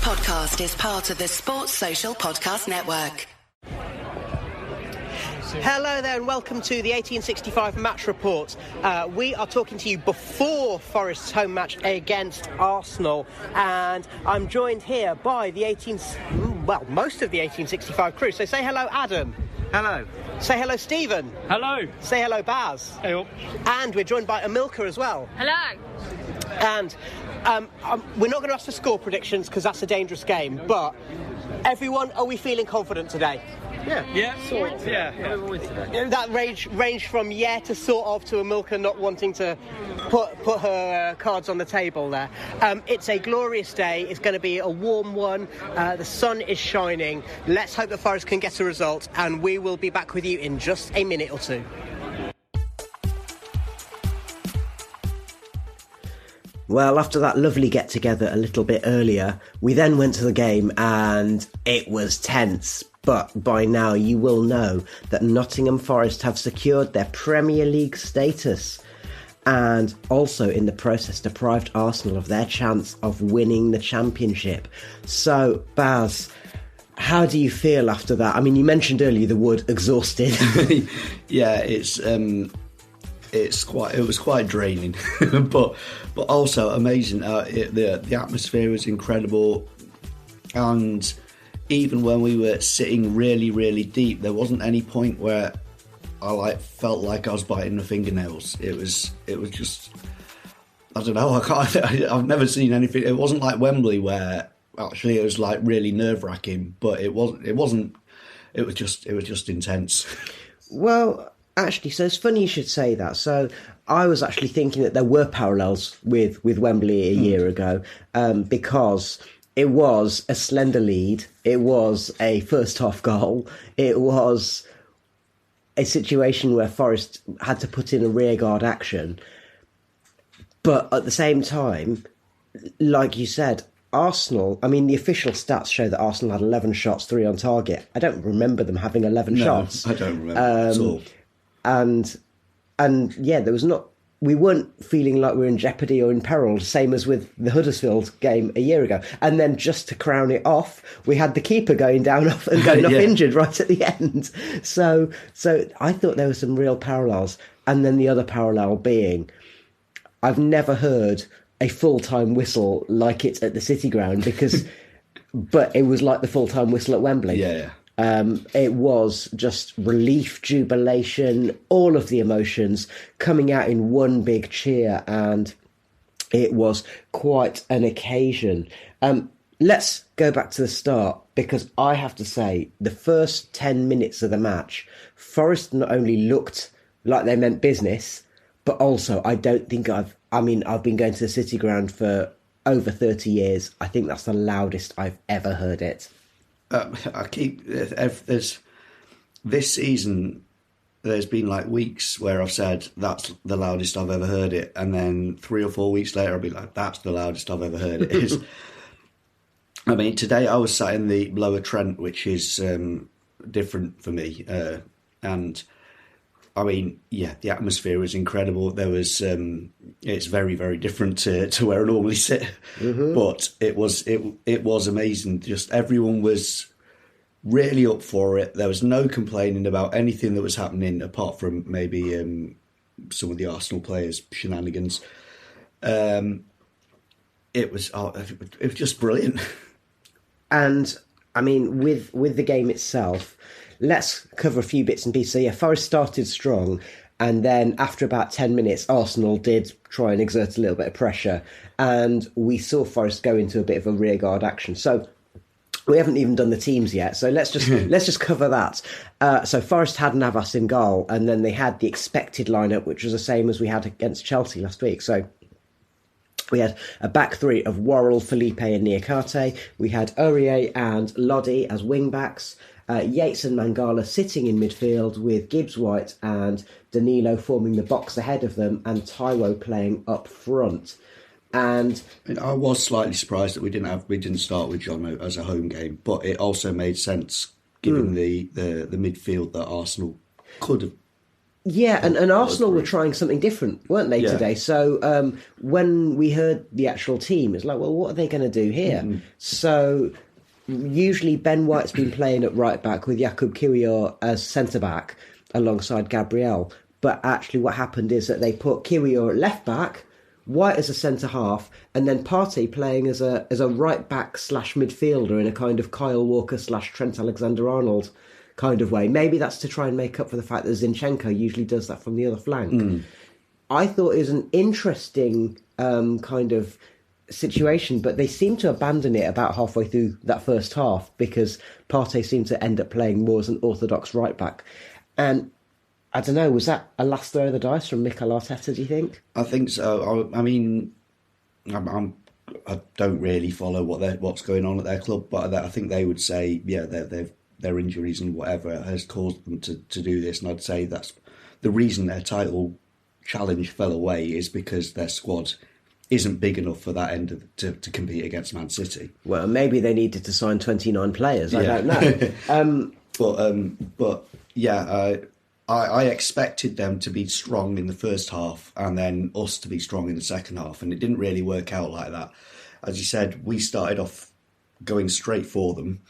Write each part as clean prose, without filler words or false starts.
podcast is part of the Sports Social Podcast Network. Hello there and welcome to the 1865 match report. We are talking to you before Forest's home match against Arsenal, and I'm joined here by the most of the 1865 crew. So say hello, Adam. Hello. Say hello, Stephen. Hello. Say hello, Baz. Hello. And we're joined by Emilka as well. Hello. And we're not going to ask for score predictions because that's a dangerous game, but everyone, are we feeling confident today? Yeah. Sort of. Yeah. That range from to sort of to Emilka not wanting to put her cards on the table there. It's a glorious day. It's going to be a warm one. The sun is shining. Let's hope that Forest can get a result, and we will be back with you in just a minute or two. Well, after that lovely get-together a little bit earlier, we then went to the game and it was tense. But by now you will know that Nottingham Forest have secured their Premier League status and also in the process deprived Arsenal of their chance of winning the championship. So, Baz, how do you feel after that? I mean, you mentioned earlier the word exhausted. Yeah, it was quite draining, but also amazing. The atmosphere was incredible, and even when we were sitting really, really deep, there wasn't any point where I felt like I was biting my fingernails. It was just, I don't know. I've never seen anything. It wasn't like Wembley where actually it was like really nerve wracking, but it wasn't. It was just intense. Well, actually, so it's funny you should say that. So I was actually thinking that there were parallels with Wembley a year ago, because it was a slender lead, it was a first half goal, it was a situation where Forest had to put in a rearguard action. But at the same time, like you said, Arsenal, I mean, the official stats show that Arsenal had 11 shots, 3 on target. I don't remember them having 11 shots. I don't remember at all. And yeah, we weren't feeling like we were in jeopardy or in peril, same as with the Huddersfield game a year ago. And then just to crown it off, we had the keeper going off injured right at the end. So I thought there were some real parallels. And then the other parallel being, I've never heard a full-time whistle like it at the City Ground but it was like the full-time whistle at Wembley. Yeah. It was just relief, jubilation, all of the emotions coming out in one big cheer, and it was quite an occasion. Let's go back to the start, because I have to say, the first 10 minutes of the match, Forest not only looked like they meant business, but also I don't think I've been going to the City Ground for over 30 years. I think that's the loudest I've ever heard it. This season, there's been like weeks where I've said that's the loudest I've ever heard it, and then 3 or 4 weeks later I'll be like, that's the loudest I've ever heard it. I mean, today I was sat in the Lower Trent, which is different for me, and I mean, yeah, the atmosphere was incredible. There was, it's very, very different to where I normally sit, but it was amazing. Just everyone was really up for it. There was no complaining about anything that was happening, apart from maybe some of the Arsenal players' shenanigans. It was just brilliant. And I mean, with the game itself, let's cover a few bits and pieces. So yeah, Forest started strong, and then after about 10 minutes, Arsenal did try and exert a little bit of pressure, and we saw Forest go into a bit of a rearguard action. So we haven't even done the teams yet, so let's just cover that. So Forest had Navas in goal, and then they had the expected lineup, which was the same as we had against Chelsea last week. So we had a back three of Worrell, Felipe and Niakate. We had Aurier and Lodi as wing-backs. Yates and Mangala sitting in midfield, with Gibbs White and Danilo forming the box ahead of them, and Taiwo playing up front. And I was slightly surprised that we didn't start with John as a home game, but it also made sense given the midfield that Arsenal could have Yeah, and Arsenal were trying something different, weren't they, today? So when we heard the actual team, it's like, well, what are they going to do here? Mm-hmm. So usually Ben White's been playing at right back with Jakub Kiwior as centre back alongside Gabriel. But actually what happened is that they put Kiwior at left back, White as a centre half, and then Partey playing as a right back / midfielder in a kind of Kyle Walker / Trent Alexander-Arnold kind of way. Maybe that's to try and make up for the fact that Zinchenko usually does that from the other flank. I thought it was an interesting kind of situation, but they seemed to abandon it about halfway through that first half because Partey seemed to end up playing more as an orthodox right back. And I don't know, was that a last throw of the dice from Mikel Arteta, do you think? I think so. I mean, I don't really follow what's going on at their club, but I think they would say, their injuries and whatever has caused them to do this. And I'd say that's the reason their title challenge fell away is because their squad isn't big enough for that end to compete against Man City. Well, maybe they needed to sign 29 players. I don't know. But I expected them to be strong in the first half and then us to be strong in the second half, and it didn't really work out like that. As you said, we started off going straight for them,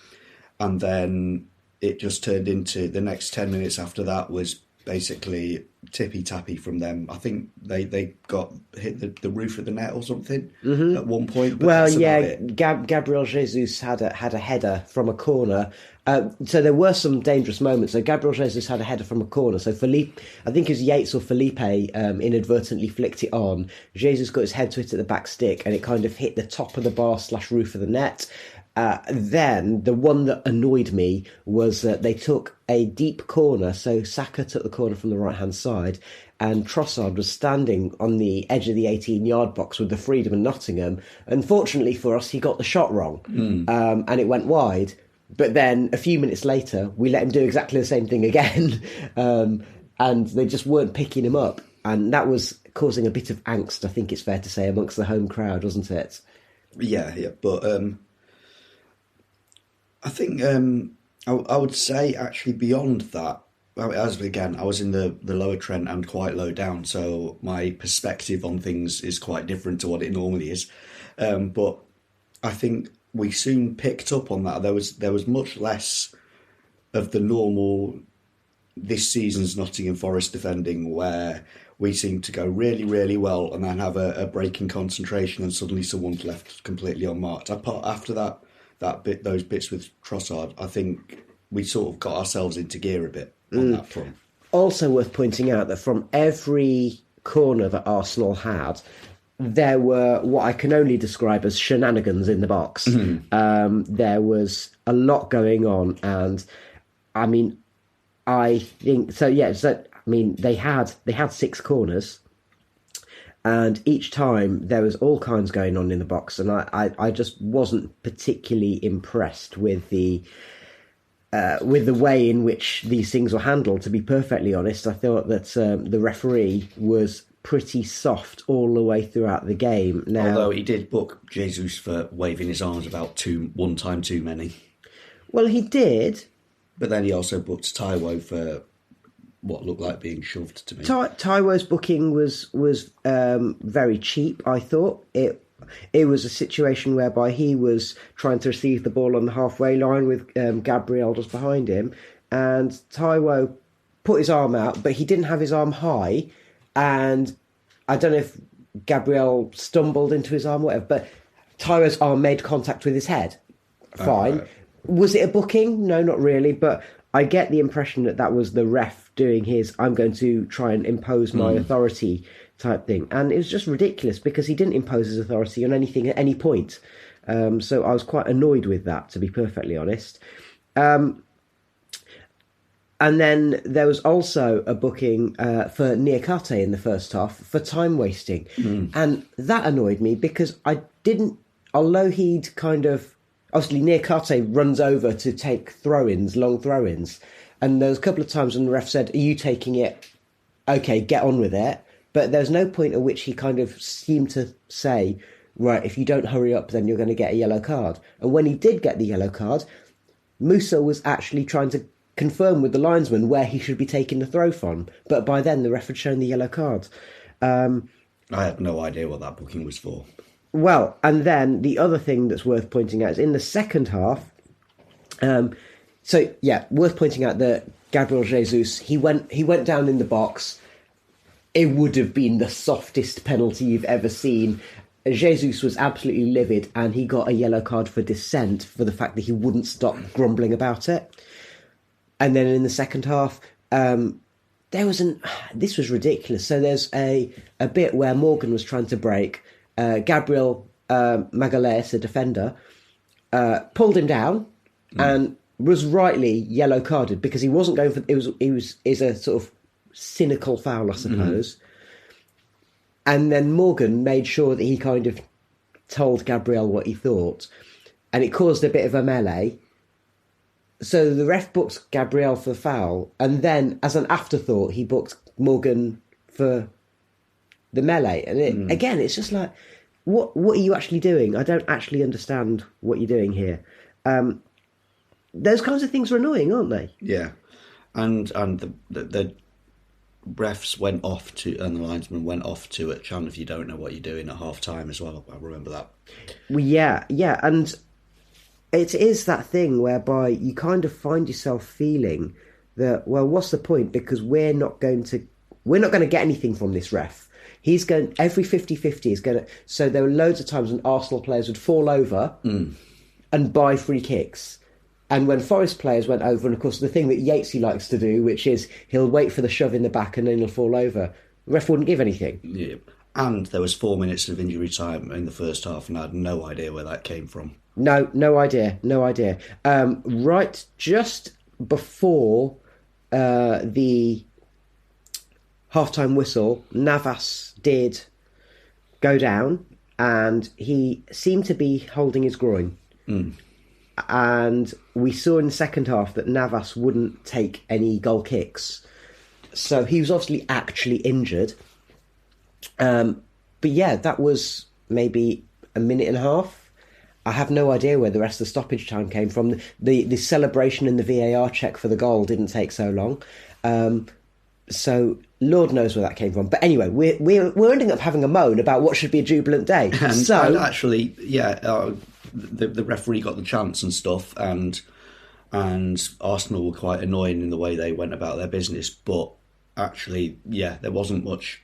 and then it just turned into the next 10 minutes after that was basically tippy-tappy from them. I think they got hit the roof of the net or something at one point. Well, yeah, Gabriel Jesus had a header from a corner. So there were some dangerous moments. So Gabriel Jesus had a header from a corner. So Felipe, I think it was Yates or Felipe, inadvertently flicked it on. Jesus got his head to it at the back stick, and it kind of hit the top of the bar / roof of the net. Then the one that annoyed me was that they took a deep corner. So Saka took the corner from the right-hand side, and Trossard was standing on the edge of the 18-yard box with the freedom of Nottingham. Unfortunately for us, he got the shot wrong, and it went wide. But then a few minutes later, we let him do exactly the same thing again, and they just weren't picking him up. And that was causing a bit of angst, I think it's fair to say, amongst the home crowd, wasn't it? Yeah, but I think I would say actually beyond that, I was in the lower Trent and quite low down, so my perspective on things is quite different to what it normally is. But I think we soon picked up on that. There was much less of the normal this season's Nottingham Forest defending where we seem to go really, really well and then have a break in concentration and suddenly someone's left completely unmarked. After those bits with Trossard, I think we sort of got ourselves into gear a bit on that front. Also worth pointing out that from every corner that Arsenal had, there were what I can only describe as shenanigans in the box. There was a lot going on, and I mean, I think so. Yeah, so I mean, they had 6 corners, and each time there was all kinds going on in the box, and I just wasn't particularly impressed with the way in which these things were handled. To be perfectly honest, I thought that the referee was pretty soft all the way throughout the game. Now, although he did book Jesus for waving his arms about one time too many. Well, he did. But then he also booked Taiwo for what looked like being shoved to me. Taiwo's booking was very cheap, I thought. It was a situation whereby he was trying to receive the ball on the halfway line with Gabriel just behind him, and Taiwo put his arm out, but he didn't have his arm high, and I don't know if Gabriel stumbled into his arm or whatever, but Taiwo's arm made contact with his head. Fine. Was it a booking? No, not really, but I get the impression that was the ref doing his I'm going to try and impose my authority type thing. And it was just ridiculous because he didn't impose his authority on anything at any point. So I was quite annoyed with that, to be perfectly honest. And then there was also a booking for Niakate in the first half for time wasting. And that annoyed me because I didn't, although he'd kind of, obviously Niakate runs over to take throw-ins, long throw-ins. And there was a couple of times when the ref said, are you taking it? Okay, get on with it. But there's no point at which he kind of seemed to say, right, if you don't hurry up, then you're going to get a yellow card. And when he did get the yellow card, Musa was actually trying to confirm with the linesman where he should be taking the throw from. But by then, the ref had shown the yellow card. I had no idea what that booking was for. Well, and then the other thing that's worth pointing out is in the second half. Worth pointing out that Gabriel Jesus, he went down in the box. It would have been the softest penalty you've ever seen. Jesus was absolutely livid, and he got a yellow card for dissent for the fact that he wouldn't stop grumbling about it. And then in the second half, this was ridiculous. So there's a bit where Morgan was trying to break. Gabriel Magalhaes, a defender, pulled him down and was rightly yellow carded because he wasn't going for is a sort of cynical foul, I suppose. And then Morgan made sure that he kind of told Gabriel what he thought, and it caused a bit of a melee. So the ref booked Gabriel for the foul, and then as an afterthought, he booked Morgan for the melee. And again, it's just like, what are you actually doing? I don't actually understand what you're doing here. Those kinds of things are annoying, aren't they? Yeah, and the refs went off to, and the linesman went off to it. Chan, if you don't know what you're doing at half time as well, I remember that. Well, yeah, and it is that thing whereby you kind of find yourself feeling that, well, what's the point? Because we're not going to get anything from this ref. He's going every 50-50 is going to. So there were loads of times when Arsenal players would fall over and buy free kicks. And when Forest players went over, and of course the thing that Yatesy likes to do, which is he'll wait for the shove in the back and then he'll fall over, the ref wouldn't give anything. Yeah. And there was 4 minutes of injury time in the first half, and I had no idea where that came from. No idea. Right just before the half-time whistle, Navas did go down, and he seemed to be holding his groin. And we saw in the second half that Navas wouldn't take any goal kicks. So he was obviously actually injured. But yeah, that was maybe a minute and a half. I have no idea where the rest of the stoppage time came from. The celebration and the VAR check for the goal didn't take so long. So Lord knows where that came from. But anyway, we're ending up having a moan about what should be a jubilant day. And actually, the referee got the chance and stuff, and Arsenal were quite annoying in the way they went about their business. But actually, there wasn't much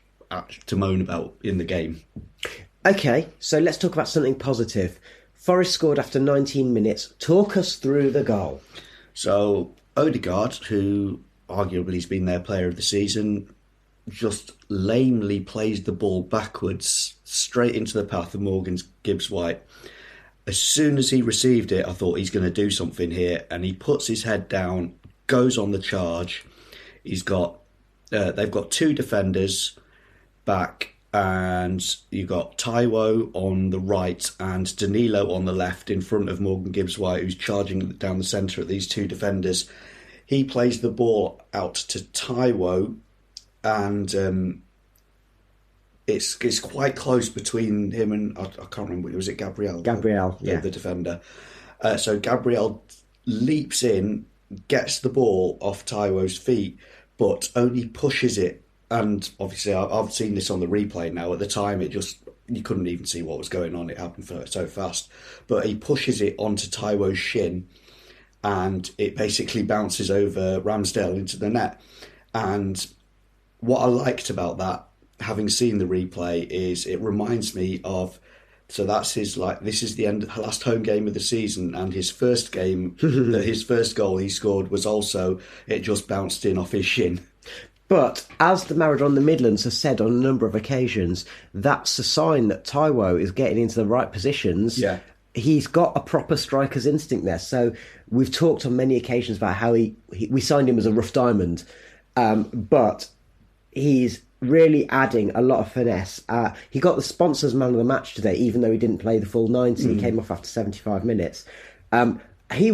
to moan about in the game. Okay, so let's talk about something positive. Forest scored after 19 minutes. Talk us through the goal. So Odegaard, who arguably has been their player of the season, just lamely plays the ball backwards straight into the path of Morgan Gibbs-White. As soon as he received it, I thought he's going to do something here, and he puts his head down, goes on the charge. They've got two defenders back, and you've got Taiwo on the right and Danilo on the left in front of Morgan Gibbs-White, who's charging down the centre at these two defenders. He plays the ball out to Taiwo, and it's quite close between him and, I can't remember, was it Gabriel? Gabriel, yeah. The defender. So Gabriel leaps in, gets the ball off Taiwo's feet, but only pushes it. And obviously, I've seen this on the replay now. At the time, you couldn't even see what was going on. It happened so fast. But he pushes it onto Taiwo's shin, and it basically bounces over Ramsdale into the net. And what I liked about that, having seen the replay, is it reminds me of, so that's this is the last home game of the season, and his first game, his first goal he scored was also, it just bounced in off his shin. But as the Maradona the Midlands has said on a number of occasions, that's a sign that Taiwo is getting into the right positions. Yeah. He's got a proper striker's instinct there. So we've talked on many occasions about how we signed him as a rough diamond, but he's really adding a lot of finesse. He got the sponsors man of the match today, even though he didn't play the full 90. He came off after 75 minutes. He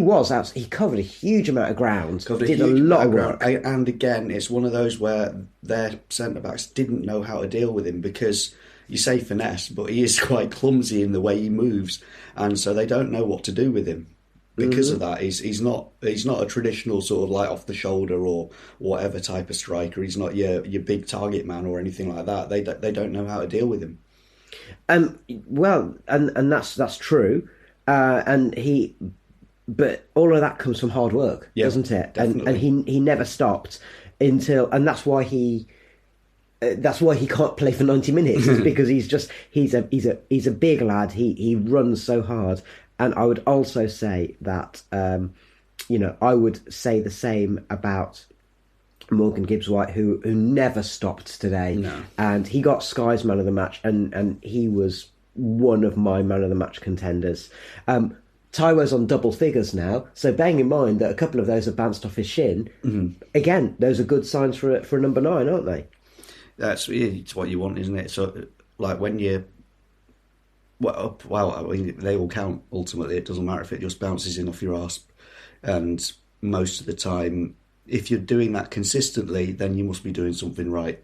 covered a huge amount of ground. Did a lot of work. And again, it's one of those where their centre-backs didn't know how to deal with him, because you say finesse, but he is quite clumsy in the way he moves, and so they don't know what to do with him. because of that. He's not a traditional sort of like off the shoulder or whatever type of striker. He's not your big target man or anything like that. They don't know how to deal with him. Well, and that's true. But all of that comes from hard work, doesn't it? Definitely. And he never stopped and that's why he can't play for 90 minutes, is because he's a big lad. He runs so hard. And I would also say that I would say the same about Morgan Gibbs-White, who never stopped today. No. And he got Sky's man of the match, and he was one of my man of the match contenders. Taiwo's on double figures now, so bearing in mind that a couple of those have bounced off his shin, again, those are good signs for a number 9, aren't they? It's what you want, isn't it? So, like when you... Well, I mean, they all count, ultimately. It doesn't matter if it just bounces in off your arse. And most of the time, if you're doing that consistently, then you must be doing something right.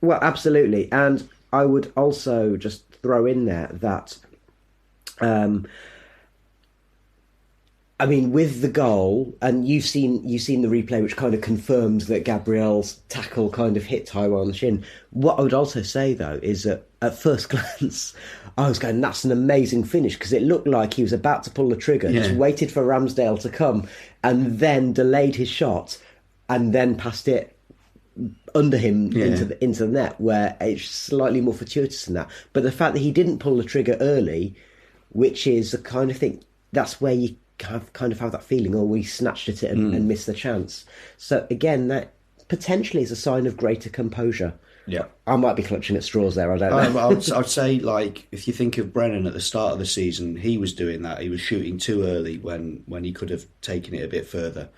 Well, absolutely. And I would also just throw in there that... I mean, with the goal, and you've seen the replay, which kind of confirms that Gabriel's tackle kind of hit Taiwo on the shin. What I would also say, though, is that at first glance, I was going, that's an amazing finish, because it looked like he was about to pull the trigger, just waited for Ramsdale to come, and then delayed his shot, and then passed it under him into the net, where it's slightly more fortuitous than that. But the fact that he didn't pull the trigger early, which is the kind of thing, that's where you kind of have that feeling, or we snatched at it and missed the chance. So again, that potentially is a sign of greater composure. Yeah, I might be clutching at straws there. I don't know. I'd say, like, if you think of Brennan at the start of the season, he was doing that. He was shooting too early when he could have taken it a bit further,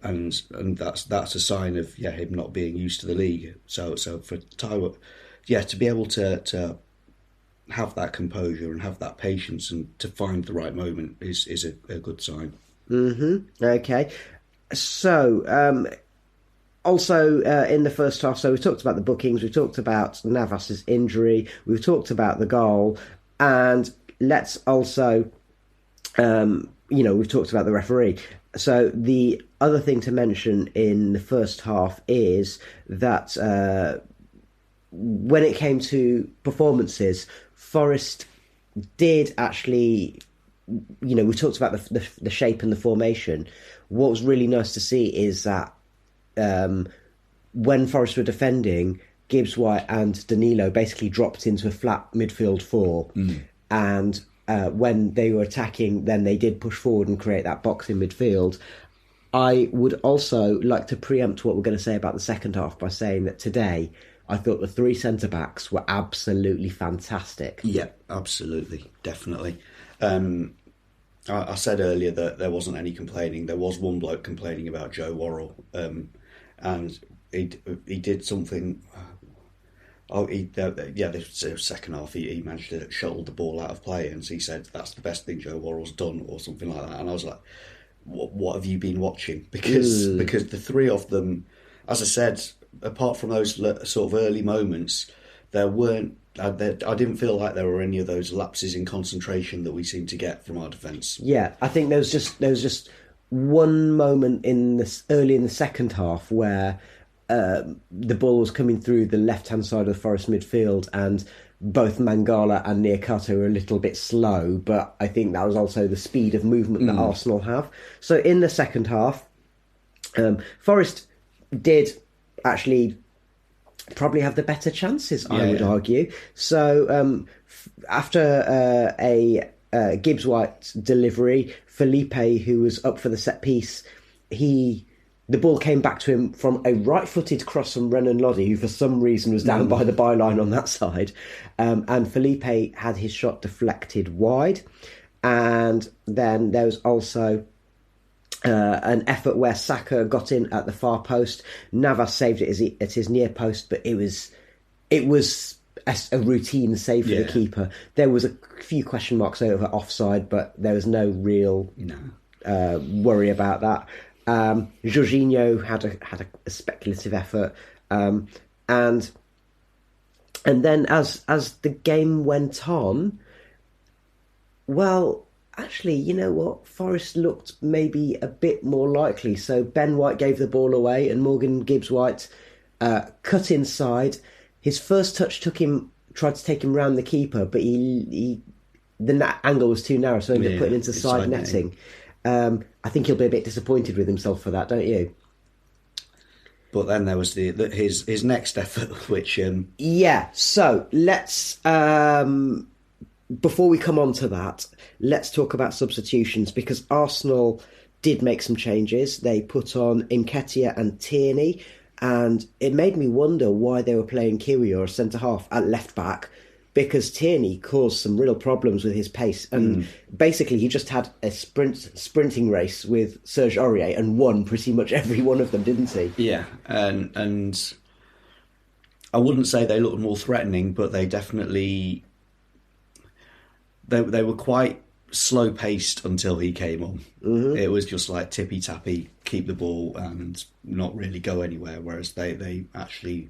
and that's a sign of him not being used to the league. So for Taiwo, to be able to have that composure and have that patience and to find the right moment is a good sign. Okay. So, also in the first half, so we've talked about the bookings, we've talked about Navas's injury, we've talked about the goal, and let's also, we've talked about the referee. So the other thing to mention in the first half is that when it came to performances, Forest did actually, we talked about the shape and the formation. What was really nice to see is that when Forest were defending, Gibbs-White and Danilo basically dropped into a flat midfield 4. And when they were attacking, then they did push forward and create that box in midfield. I would also like to preempt what we're going to say about the second half by saying that today, I thought the 3 centre-backs were absolutely fantastic. Yeah, absolutely. Definitely. I said earlier that there wasn't any complaining. There was one bloke complaining about Joe Worrell, and he did something... the second half, he managed to shuttle the ball out of play, and he said that's the best thing Joe Worrell's done, or something like that. And I was like, what have you been watching? Because the 3 of them, as I said... apart from those sort of early moments, there weren't. I didn't feel like there were any of those lapses in concentration that we seem to get from our defence. Yeah, I think there was just one moment early in the second half where the ball was coming through the left-hand side of the Forest midfield, and both Mangala and Niakato were a little bit slow. But I think that was also the speed of movement that Arsenal have. So in the second half, Forest did actually probably have the better chances, I would argue. So after a Gibbs-White delivery, Felipe, who was up for the set piece, the ball came back to him from a right-footed cross from Renan Lodi, who for some reason was down by the byline on that side. And Felipe had his shot deflected wide. And then there was also an effort where Saka got in at the far post. Navas saved it at his near post, but it was a routine save for the keeper. There was a few question marks over offside, but there was no real worry about that. Jorginho had a speculative effort, and then as the game went on, well, Actually, you know what? Forest looked maybe a bit more likely. So Ben White gave the ball away, and Morgan Gibbs-White cut inside. His first touch tried to take him round the keeper, but the angle was too narrow, so he ended up putting into side netting. I think he'll be a bit disappointed with himself for that, don't you? But then there was his next effort, which... So let's... before we come on to that, let's talk about substitutions, because Arsenal did make some changes. They put on Nketiah and Tierney, and it made me wonder why they were playing Kiwior as centre-half at left-back, because Tierney caused some real problems with his pace. And basically he just had a sprinting race with Serge Aurier and won pretty much every one of them, didn't he? Yeah, and I wouldn't say they looked more threatening, but they definitely... They were quite slow-paced until he came on. Mm-hmm. It was just like tippy-tappy, keep the ball and not really go anywhere, whereas they actually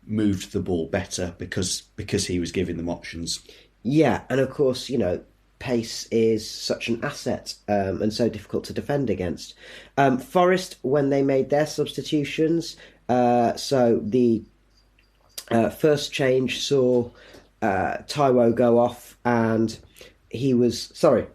moved the ball better because he was giving them options. Yeah, and of course, pace is such an asset and so difficult to defend against. Forest, when they made their substitutions, so the first change saw Taiwo go off, and he was... Sorry,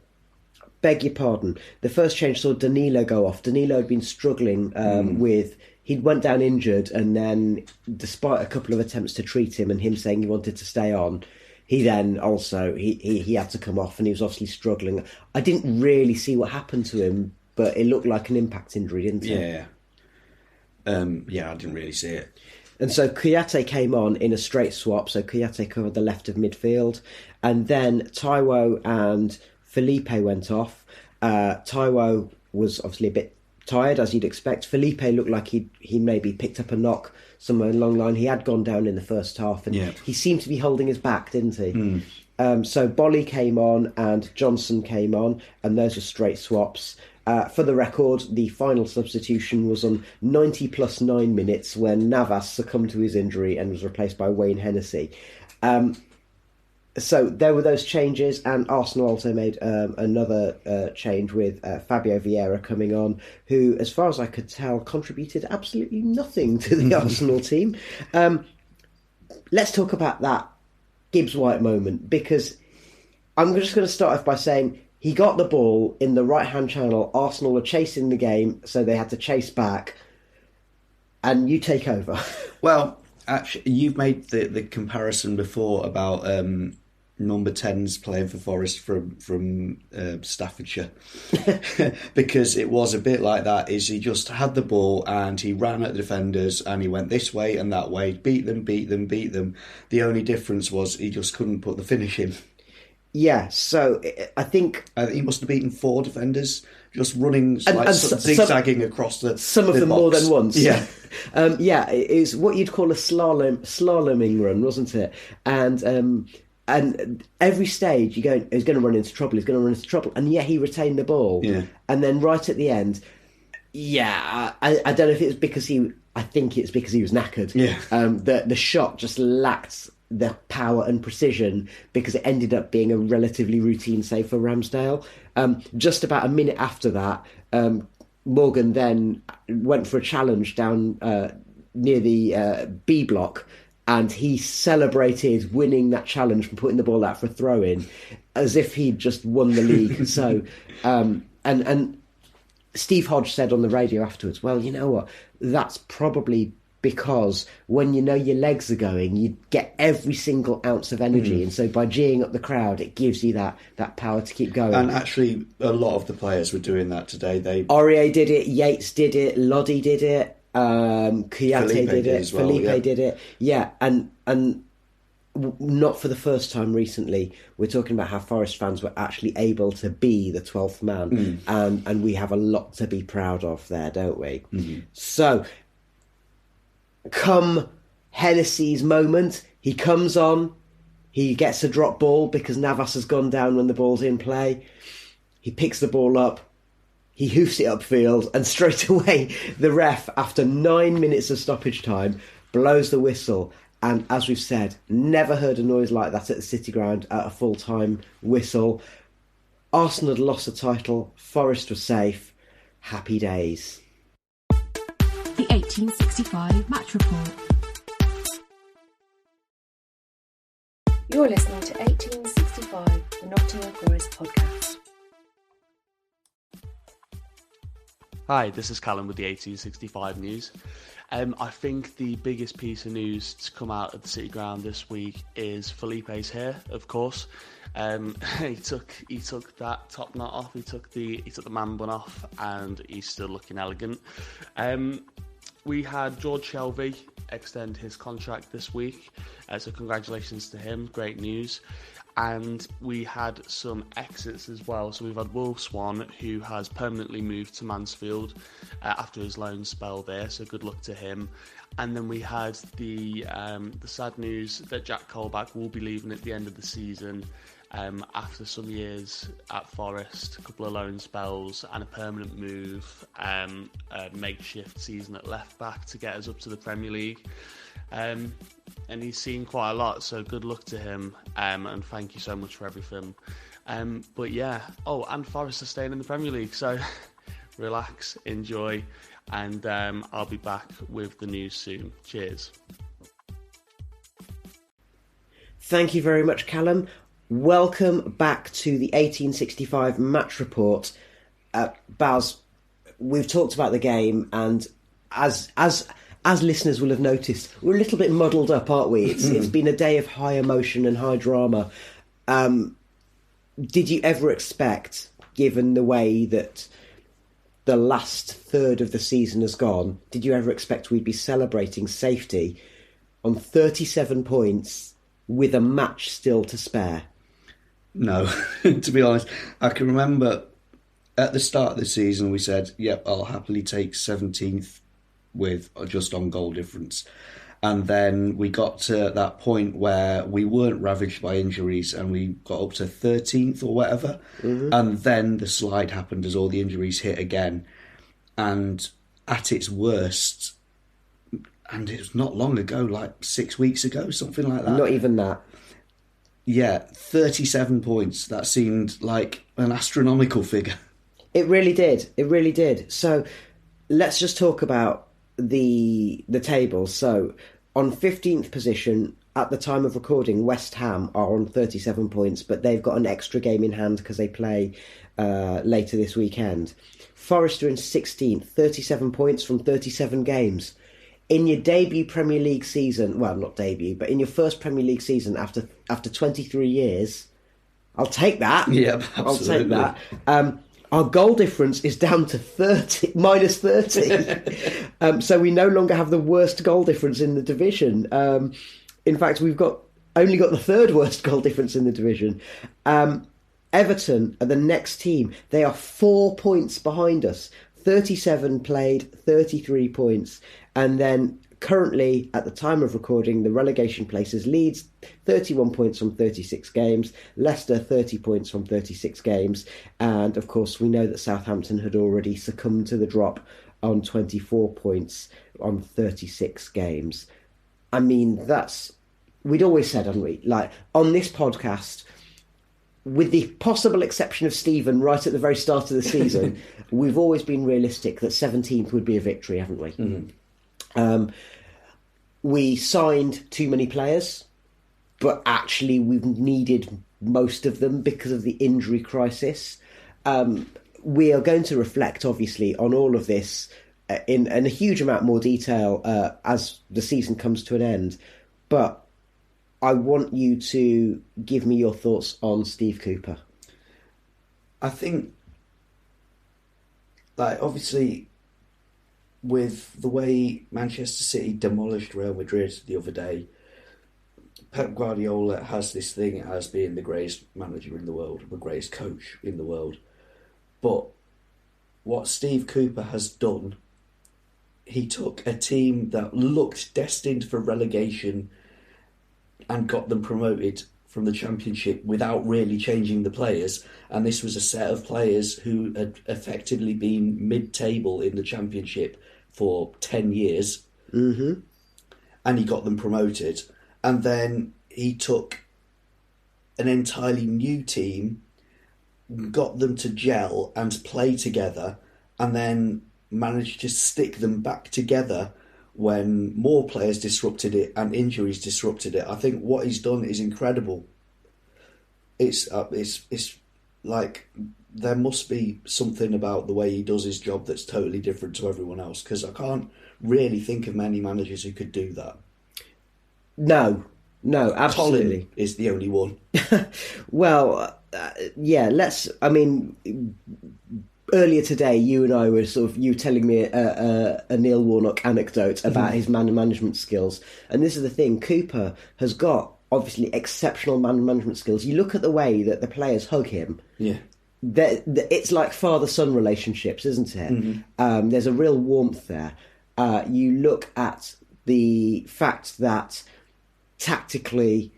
beg your pardon. The first change saw Danilo go off. Danilo had been struggling with... He went down injured, and then, despite a couple of attempts to treat him and him saying he wanted to stay on, he then also... He had to come off, and he was obviously struggling. I didn't really see what happened to him, but it looked like an impact injury, didn't it? Yeah, I didn't really see it. And so Kouyaté came on in a straight swap, so Kouyaté covered the left of midfield. And then Taiwo and Felipe went off. Taiwo was obviously a bit tired, as you'd expect. Felipe looked like he maybe picked up a knock somewhere along the line. He had gone down in the first half, and he seemed to be holding his back, didn't he? So Bolly came on and Johnson came on, and those were straight swaps. For the record, the final substitution was on 90 plus 9 minutes when Navas succumbed to his injury and was replaced by Wayne Hennessy. So there were those changes, and Arsenal also made another change with Fabio Vieira coming on, who, as far as I could tell, contributed absolutely nothing to the Arsenal team. Let's talk about that Gibbs-White moment, because I'm just going to start off by saying he got the ball in the right-hand channel. Arsenal were chasing the game, so they had to chase back, and you take over. Well, actually, you've made the comparison before about number 10s playing for Forest from Staffordshire, because it was a bit like that. Is he just had the ball and he ran at the defenders and he went this way and that way, beat them. The only difference was he just couldn't put the finish in. Yeah, so I think he must have beaten 4 defenders just running zigzagging across the some of them box. More than once. Yeah, it's what you'd call a slaloming run, wasn't it? And every stage he's going to run into trouble, and yet he retained the ball. Yeah, and then right at the end, I don't know if it's because I think it's because he was knackered. Yeah, the shot just lacked the power and precision, because it ended up being a relatively routine save for Ramsdale. Just about a minute after that, Morgan then went for a challenge down near the B block, and he celebrated winning that challenge from putting the ball out for a throw-in as if he'd just won the league. So, and Steve Hodge said on the radio afterwards, well, you know what, that's probably because when you know your legs are going, you get every single ounce of energy. And so by geeing up the crowd, it gives you that power to keep going. And actually, a lot of the players were doing that today. Aurier did it, Yates did it, Lodi did it, Kouyaté did it, Felipe did it. Yeah, and not for the first time recently, we're talking about how Forest fans were actually able to be the 12th man. And we have a lot to be proud of there, don't we? Mm-hmm. So, come Hennessy's moment, he comes on, he gets a drop ball because Navas has gone down when the ball's in play. He picks the ball up, he hoofs it upfield, and straight away the ref, after 9 minutes of stoppage time, blows the whistle. And as we've said, never heard a noise like that at the City Ground at a full-time whistle. Arsenal had lost the title, Forest was safe. Happy days. The 1865 Match Report. You're listening to 1865, the Nottingham Forest podcast. Hi, this is Callum with the 1865 news. I think the biggest piece of news to come out of the City Ground this week is Felipe's hair, of course. He took that top knot off, he took the man bun off, and he's still looking elegant. We had George Shelvey extend his contract this week, so congratulations to him, great news. And we had some exits as well. So we've had Will Swan, who has permanently moved to Mansfield after his loan spell there, so good luck to him. And then we had the sad news that Jack Colback will be leaving at the end of the season after some years at Forest, a couple of loan spells and a permanent move, a makeshift season at left back to get us up to the Premier League. And he's seen quite a lot, so good luck to him, and thank you so much for everything. But yeah, and Forest are staying in the Premier League, so relax, enjoy, and I'll be back with the news soon. Cheers. Thank you very much, Callum. Welcome back to the 1865 Match Report. Baz, we've talked about the game, and as listeners will have noticed, we're a little bit muddled up, aren't we? It's been a day of high emotion and high drama. Did you ever expect, given the way that the last third of the season has gone, did you ever expect we'd be celebrating safety on 37 points with a match still to spare? No, to be honest. I can remember at the start of the season we said, yep, I'll happily take 17th with just on goal difference. And then we got to that point where we weren't ravaged by injuries and we got up to 13th or whatever. Mm-hmm. And then the slide happened as all the injuries hit again. And at its worst, and it was not long ago, like 6 weeks ago, something like that. Not even that. Yeah, 37 points. That seemed like an astronomical figure. It really did. It really did. So let's just talk about the table. So on 15th position at the time of recording, West Ham are on 37 points, but they've got an extra game in hand because they play later this weekend. Forest are in 16th, 37 points from 37 games. In your debut Premier League season, well, not debut, but in your first Premier League season after 23 years, I'll take that. Yeah, absolutely. I'll take that. Our goal difference is down to minus 30. So we no longer have the worst goal difference in the division. In fact, we've only got the third worst goal difference in the division. Everton are the next team. They are 4 points behind us. 37 played, 33 points. And then currently, at the time of recording, the relegation places Leeds, 31 points from 36 games, Leicester, 30 points from 36 games. And, of course, we know that Southampton had already succumbed to the drop on 24 points on 36 games. I mean, we'd always said, hadn't we? Like, on this podcast, with the possible exception of Stephen right at the very start of the season, we've always been realistic that 17th would be a victory, haven't we? Mm-hmm. We signed too many players, but actually we've needed most of them because of the injury crisis. We are going to reflect, obviously, on all of this in a huge amount more detail as the season comes to an end. But I want you to give me your thoughts on Steve Cooper. I think, obviously, with the way Manchester City demolished Real Madrid the other day, Pep Guardiola has this thing as being the greatest manager in the world, the greatest coach in the world. But what Steve Cooper has done, he took a team that looked destined for relegation and got them promoted from the Championship without really changing the players. And this was a set of players who had effectively been mid-table in the Championship for 10 years. Mm-hmm. And he got them promoted. And then he took an entirely new team got them to gel and play together, and then managed to stick them back together when more players disrupted it and injuries disrupted it. I think what he's done is incredible. It's like there must be something about the way he does his job that's totally different to everyone else, because I can't really think of many managers who could do that. No, absolutely. Colin is the only one. Well, earlier today, you and I were you telling me a Neil Warnock anecdote about his man management skills. And this is the thing, Cooper has got, obviously, exceptional man management skills. You look at the way that the players hug him. Yeah. It's like father-son relationships, isn't it? Mm-hmm. There's a real warmth there. You look at the fact that tactically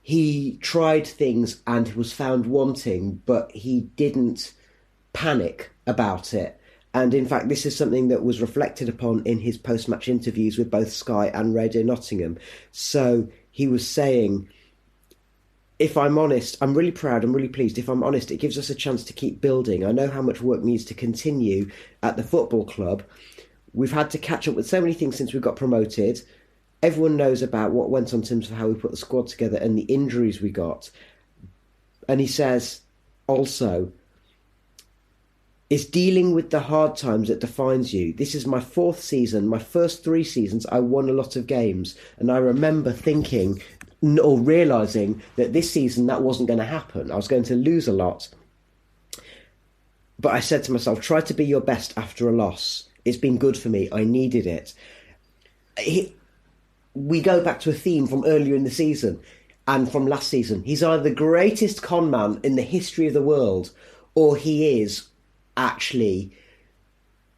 he tried things and was found wanting, but he didn't panic about it. And in fact, this is something that was reflected upon in his post-match interviews with both Sky and Radio Nottingham. So he was saying, if I'm honest, I'm really proud, I'm really pleased. If I'm honest, it gives us a chance to keep building. I know how much work needs to continue at the football club. We've had to catch up with so many things since we got promoted. Everyone knows about what went on in terms of how we put the squad together and the injuries we got. And he says, also, it's dealing with the hard times that defines you. This is my 4th season. My first 3 seasons, I won a lot of games. And I remember thinking or realising that this season that wasn't going to happen. I was going to lose a lot. But I said to myself, try to be your best after a loss. It's been good for me. I needed it. We go back to a theme from earlier in the season and from last season. He's either the greatest con man in the history of the world, or he is actually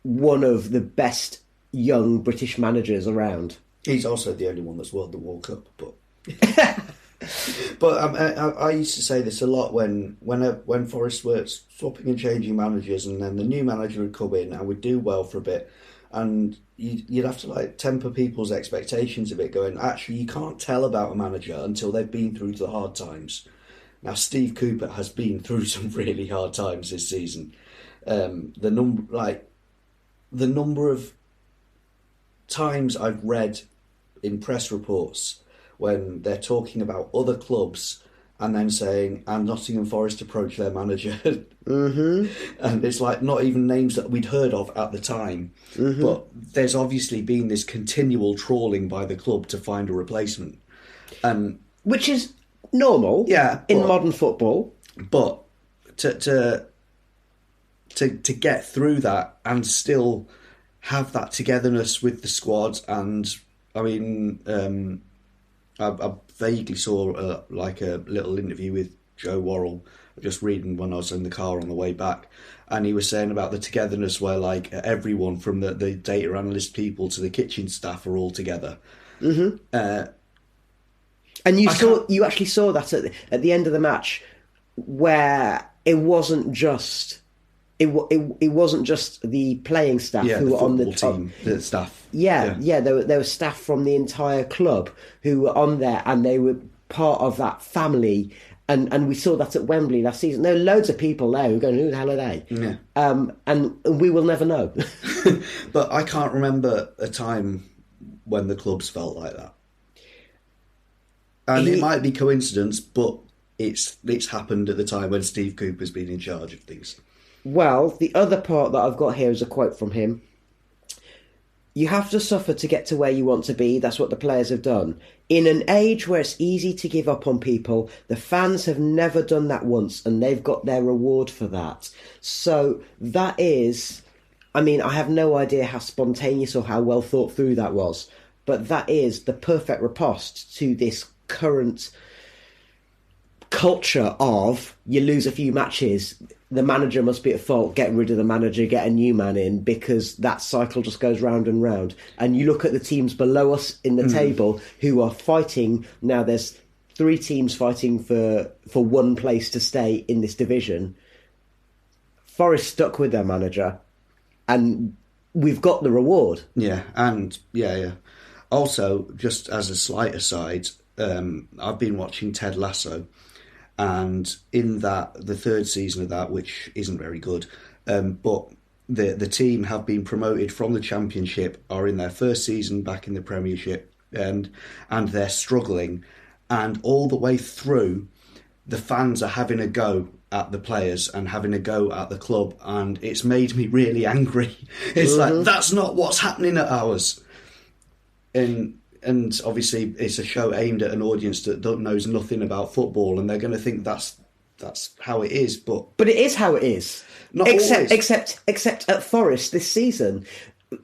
one of the best young British managers around. He's also the only one that's won the World Cup, but I used to say this a lot when Forest were swapping and changing managers, and then the new manager would come in and would do well for a bit, and you'd have to temper people's expectations a bit, going, actually, you can't tell about a manager until they've been through the hard times. Now, Steve Cooper has been through some really hard times this season. The number of times I've read in press reports when they're talking about other clubs and then saying, and Nottingham Forest approached their manager. Mm-hmm. And it's not even names that we'd heard of at the time. Mm-hmm. But there's obviously been this continual trawling by the club to find a replacement. Which is normal in modern football. But to get through that and still have that togetherness with the squad, and I vaguely saw a little interview with Joe Worrell, just reading when I was in the car on the way back, and he was saying about the togetherness where everyone from the data analyst people to the kitchen staff are all together. Mm-hmm. And you actually saw that at the end of the match, where it wasn't just the playing staff who were on the team, the staff. There were staff from the entire club who were on there, and they were part of that family. And we saw that at Wembley last season. There were loads of people there who were going, who the hell are they? Yeah. And we will never know. But I can't remember a time when the clubs felt like that. And it might be coincidence, but it's happened at the time when Steve Cooper's been in charge of things. Well, the other part that I've got here is a quote from him. You have to suffer to get to where you want to be. That's what the players have done. In an age where it's easy to give up on people, the fans have never done that once, and they've got their reward for that. So that is, I have no idea how spontaneous or how well thought through that was, but that is the perfect riposte to this current culture of you lose a few matches, the manager must be at fault, get rid of the manager, get a new man in, because that cycle just goes round and round. And you look at the teams below us in the table who are fighting. Now there's 3 teams fighting for one place to stay in this division. Forest stuck with their manager, and we've got the reward. Yeah, and yeah. Also, just as a slight aside, I've been watching Ted Lasso, And in that, the third season of that, which isn't very good, but the team have been promoted from the Championship, are in their first season back in the Premiership, and they're struggling. And all the way through, the fans are having a go at the players and having a go at the club, and it's made me really angry. It's like, that's not what's happening at ours. And obviously it's a show aimed at an audience that knows nothing about football, and they're going to think that's how it is. But it is how it is. Not always. Except at Forest this season.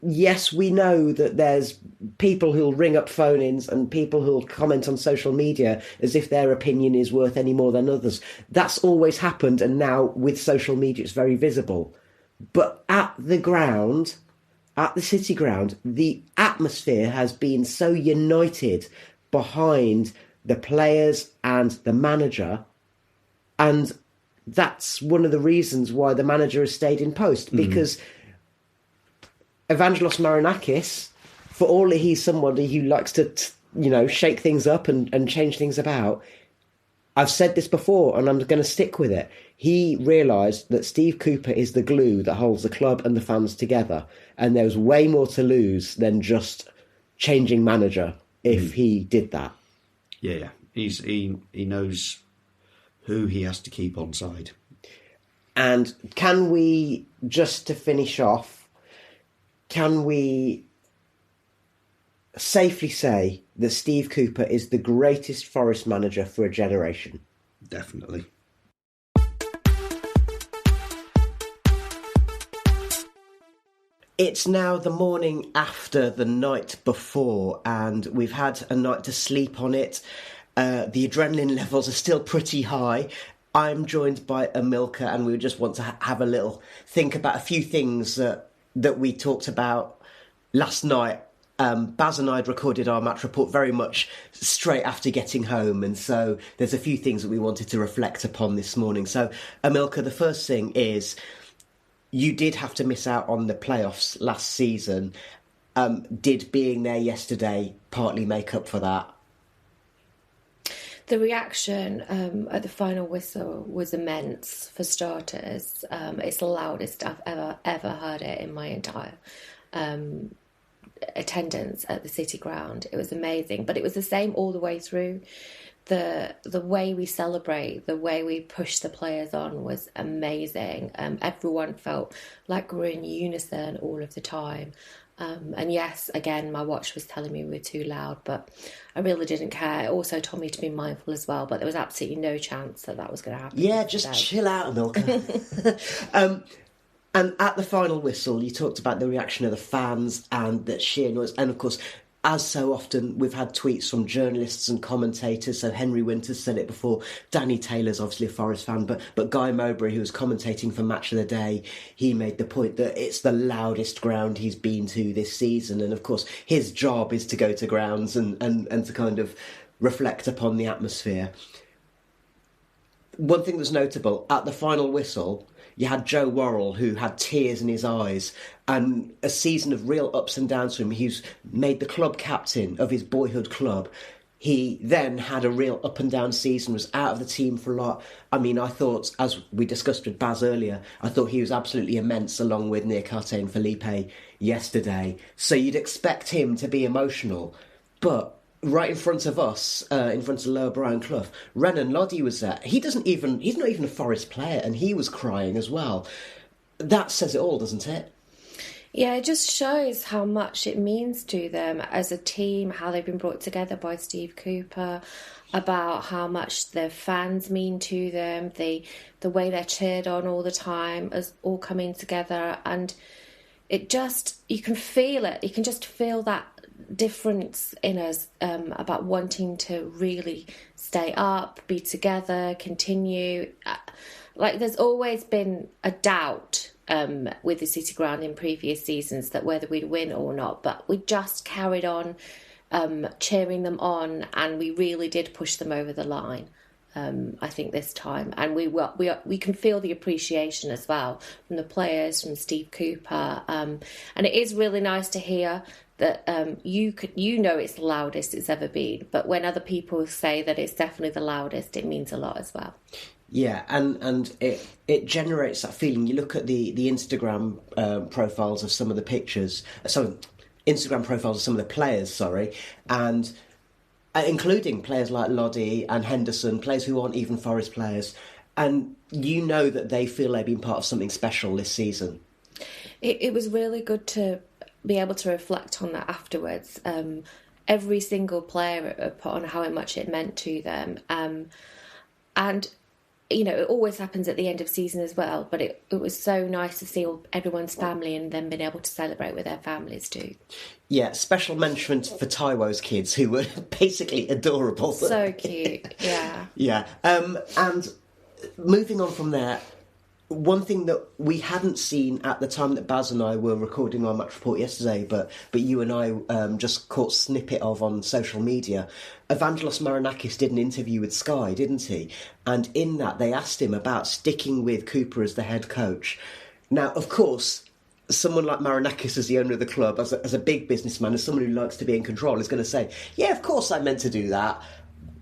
Yes, we know that there's people who'll ring up phone-ins and people who'll comment on social media as if their opinion is worth any more than others. That's always happened, and now with social media it's very visible. But at the ground, at the City Ground, the atmosphere has been so united behind the players and the manager, and that's one of the reasons why the manager has stayed in post, because Evangelos Marinakis, for all that he's somebody who likes to, shake things up and change things about, I've said this before and I'm going to stick with it. He realised that Steve Cooper is the glue that holds the club and the fans together, and there's way more to lose than just changing manager if he did that. Yeah. He knows who he has to keep on side. And can we, just to finish off, can we safely say that Steve Cooper is the greatest Forest manager for a generation? Definitely. It's now the morning after the night before, and we've had a night to sleep on it. The adrenaline levels are still pretty high. I'm joined by Emilka, and we just want to have a little think about a few things that we talked about last night. Baz and I had recorded our match report very much straight after getting home, and so there's a few things that we wanted to reflect upon this morning. So, Emilka, the first thing is, you did have to miss out on the playoffs last season. Did being there yesterday partly make up for that? The reaction at the final whistle was immense, for starters. It's the loudest I've ever heard it in my entire attendance at the City Ground. It was amazing, but it was the same all the way through. The way we celebrate, the way we push the players on was amazing. Everyone felt like we were in unison all of the time. And yes, again, my watch was telling me we were too loud, but I really didn't care. It also told me to be mindful as well, but there was absolutely no chance that was going to happen. Yeah, just chill out, Emilka. And at the final whistle, you talked about the reaction of the fans and that sheer noise. And of course, as so often, we've had tweets from journalists and commentators. So Henry Winters said it before. Danny Taylor's obviously a Forest fan, but Guy Mowbray, who was commentating for Match of the Day, he made the point that it's the loudest ground he's been to this season. And of course, his job is to go to grounds and to kind of reflect upon the atmosphere. One thing that's notable, at the final whistle, you had Joe Worrell, who had tears in his eyes, and a season of real ups and downs for him. He's made the club captain of his boyhood club. He then had a real up and down season, was out of the team for a lot. I mean, I thought, as we discussed with Baz earlier, I thought he was absolutely immense along with Niakate and Felipe yesterday. So you'd expect him to be emotional. But right in front of us, in front of Lower Brian Clough, Renan Loddy was there. He's not even a Forest player, and he was crying as well. That says it all, doesn't it? Yeah, it just shows how much it means to them as a team, how they've been brought together by Steve Cooper, about how much their fans mean to them, the way they're cheered on all the time, as all coming together. And it just, you can feel it. You can just feel that difference in us about wanting to really stay up, be together, continue. Like, there's always been a doubt with the City Ground in previous seasons that whether we'd win or not, but we just carried on cheering them on, and we really did push them over the line. I think this time, and we can feel the appreciation as well from the players, from Steve Cooper, and it is really nice to hear that you know it's the loudest it's ever been, but when other people say that it's definitely the loudest, it means a lot as well. Yeah, and it generates that feeling. You look at the Instagram profiles of some of the pictures, Instagram profiles of some of the players, and including players like Loddy and Henderson, players who aren't even Forest players, and you know that they feel they've been part of something special this season. It was really good to be able to reflect on that afterwards. Every single player put on how much it meant to them, and you know, it always happens at the end of season as well, but it was so nice to see everyone's family and then being able to celebrate with their families too. Yeah, special mention for Taiwo's kids, who were basically adorable. So cute, yeah. Yeah, and moving on from there, one thing that we hadn't seen at the time that Baz and I were recording our match report yesterday, but you and I just caught snippet of on social media, Evangelos Marinakis did an interview with Sky, didn't he? And in that, they asked him about sticking with Cooper as the head coach. Now, of course, someone like Marinakis as the owner of the club, as a big businessman, as someone who likes to be in control, is going to say, yeah, of course I meant to do that.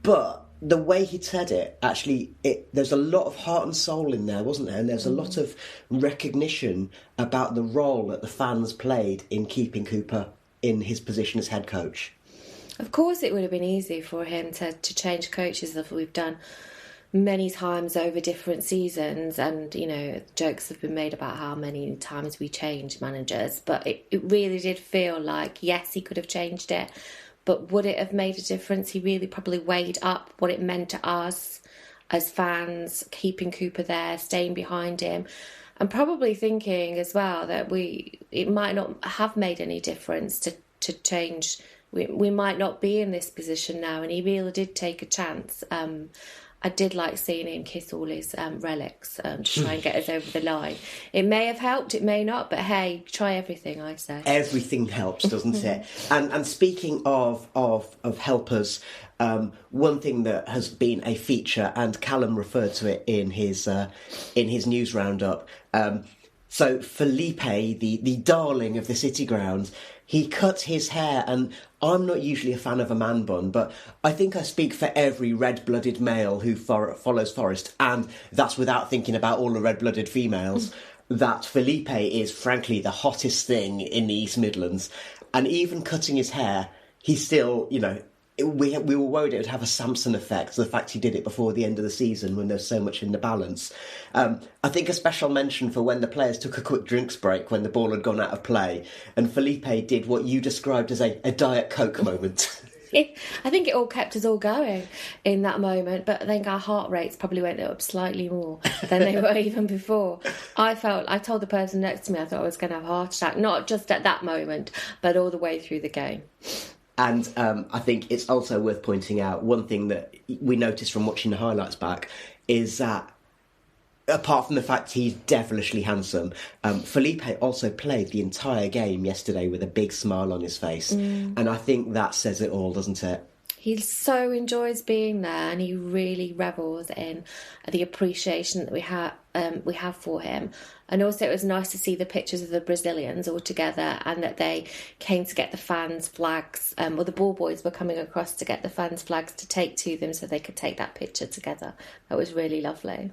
But the way he said it, actually, there's a lot of heart and soul in there, wasn't there? And there's a lot of recognition about the role that the fans played in keeping Cooper in his position as head coach. Of course it would have been easy for him to change coaches, as we've done many times over different seasons, and, you know, jokes have been made about how many times we change managers, but it really did feel like, yes, he could have changed it, but would it have made a difference? He really probably weighed up what it meant to us as fans, keeping Cooper there, staying behind him, and probably thinking as well that it might not have made any difference to change. We might not be in this position now, and he really did take a chance. I did like seeing him kiss all his relics to try and get us over the line. It may have helped, it may not, but hey, try everything, I say. Everything helps, doesn't it? And speaking of helpers, one thing that has been a feature, and Callum referred to it in his news roundup. So Felipe, the darling of the City Ground, he cut his hair, and I'm not usually a fan of a man bun, but I think I speak for every red-blooded male who follows Forest, and that's without thinking about all the red-blooded females, that Felipe is frankly the hottest thing in the East Midlands. And even cutting his hair, he's still, you know, we were worried it would have a Samson effect, the fact he did it before the end of the season when there's so much in the balance. I think a special mention for when the players took a quick drinks break when the ball had gone out of play, and Felipe did what you described as a Diet Coke moment. I think it all kept us all going in that moment, but I think our heart rates probably went up slightly more than they were even before. I told the person next to me I thought I was going to have a heart attack, not just at that moment, but all the way through the game. And I think it's also worth pointing out, one thing that we noticed from watching the highlights back is that, apart from the fact he's devilishly handsome, Felipe also played the entire game yesterday with a big smile on his face. And I think that says it all, doesn't it? He so enjoys being there, and he really revels in the appreciation that we have for him. And also it was nice to see the pictures of the Brazilians all together, and that they came to get the fans' flags, or the ball boys were coming across to get the fans' flags to take to them so they could take that picture together. That was really lovely.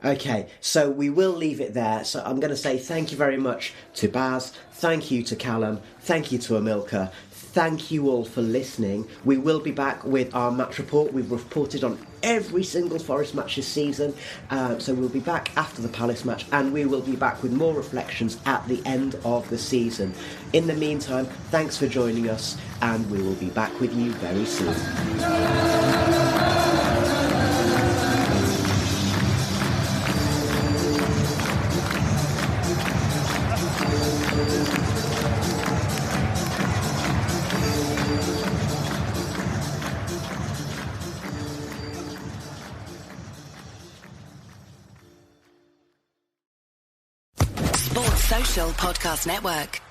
Okay, so we will leave it there. So I'm going to say thank you very much to Baz, thank you to Callum, thank you to Emilka, thank you all for listening. We will be back with our match report. We've reported on every single Forest match this season, so we'll be back after the Palace match, and we will be back with more reflections at the end of the season. In the meantime, thanks for joining us, and we will be back with you very soon. Sports Social Podcast Network.